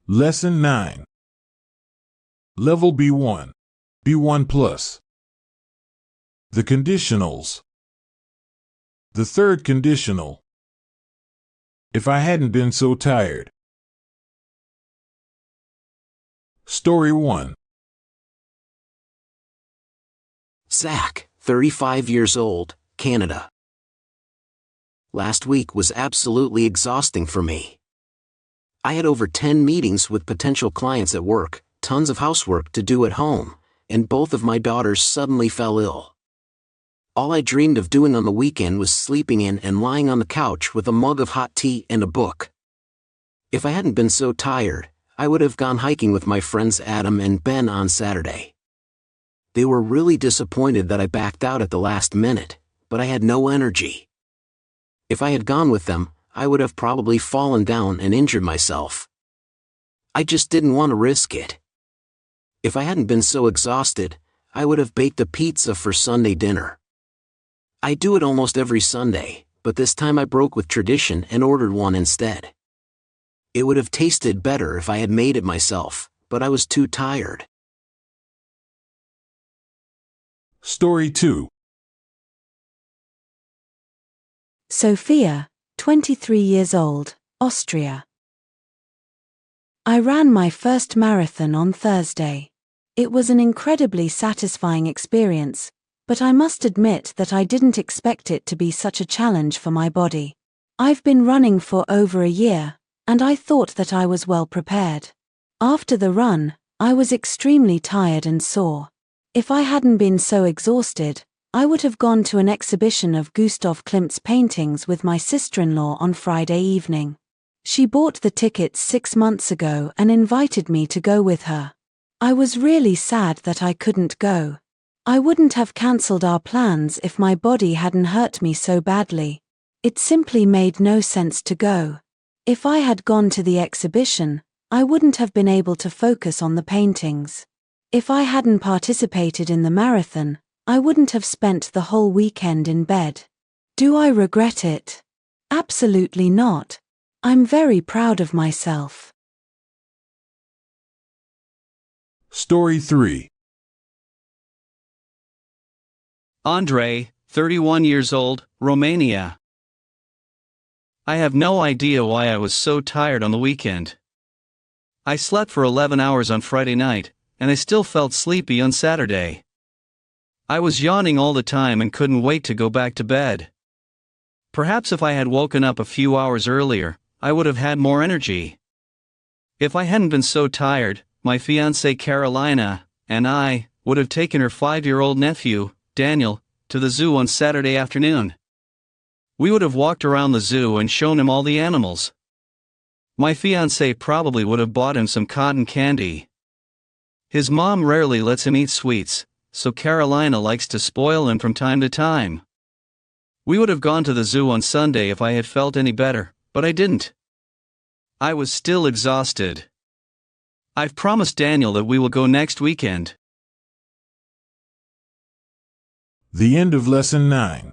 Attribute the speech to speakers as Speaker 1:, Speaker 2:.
Speaker 1: Lesson 9. Level B1, B1 plus. The conditionals. The third conditional. If I hadn't been so tired. Story 1.
Speaker 2: Zach, 35 years old, Canada. Last week was absolutely exhausting for me. I had over 10 meetings with potential clients at work, tons of housework to do at home, and both of my daughters suddenly fell ill. All I dreamed of doing on the weekend was sleeping in and lying on the couch with a mug of hot tea and a book. If I hadn't been so tired, I would have gone hiking with my friends Adam and Ben on Saturday. They were really disappointed that I backed out at the last minute, but I had no energy. If I had gone with them, I would have probably fallen down and injured myself. I just didn't want to risk it. If I hadn't been so exhausted, I would have baked a pizza for Sunday dinner. I do it almost every Sunday, but this time I broke with tradition and ordered one instead. It would have tasted better if I had made it myself, but I was too tired.
Speaker 1: Story 2.
Speaker 3: Sophia, 23 years old, Austria. I ran my first marathon on Thursday. It was an incredibly satisfying experience, but I must admit that I didn't expect it to be such a challenge for my body. I've been running for over a year, and I thought that I was well prepared. After the run, I was extremely tired and sore. If I hadn't been so exhausted, I would have gone to an exhibition of Gustav Klimt's paintings with my sister-in-law on Friday evening. She bought the tickets 6 months ago and invited me to go with her. I was really sad that I couldn't go. I wouldn't have cancelled our plans if my body hadn't hurt me so badly. It simply made no sense to go. If I had gone to the exhibition, I wouldn't have been able to focus on the paintings. If I hadn't participated in the marathon, I wouldn't have spent the whole weekend in bed. Do I regret it? Absolutely not. I'm very proud of myself.
Speaker 1: Story 3.
Speaker 4: Andre, 31 years old, Romania. I have no idea why I was so tired on the weekend. I slept for 11 hours on Friday night, and I still felt sleepy on Saturday. I was yawning all the time and couldn't wait to go back to bed. Perhaps if I had woken up a few hours earlier, I would have had more energy. If I hadn't been so tired, my fiancée Carolina and I would have taken her 5-year-old nephew, Daniel, to the zoo on Saturday afternoon. We would have walked around the zoo and shown him all the animals. My fiancée probably would have bought him some cotton candy. His mom rarely lets him eat sweets, so Carolina likes to spoil him from time to time. We would have gone to the zoo on Sunday if I had felt any better, but I didn't. I was still exhausted. I've promised Daniel that we will go next weekend.
Speaker 1: The end of Lesson 9.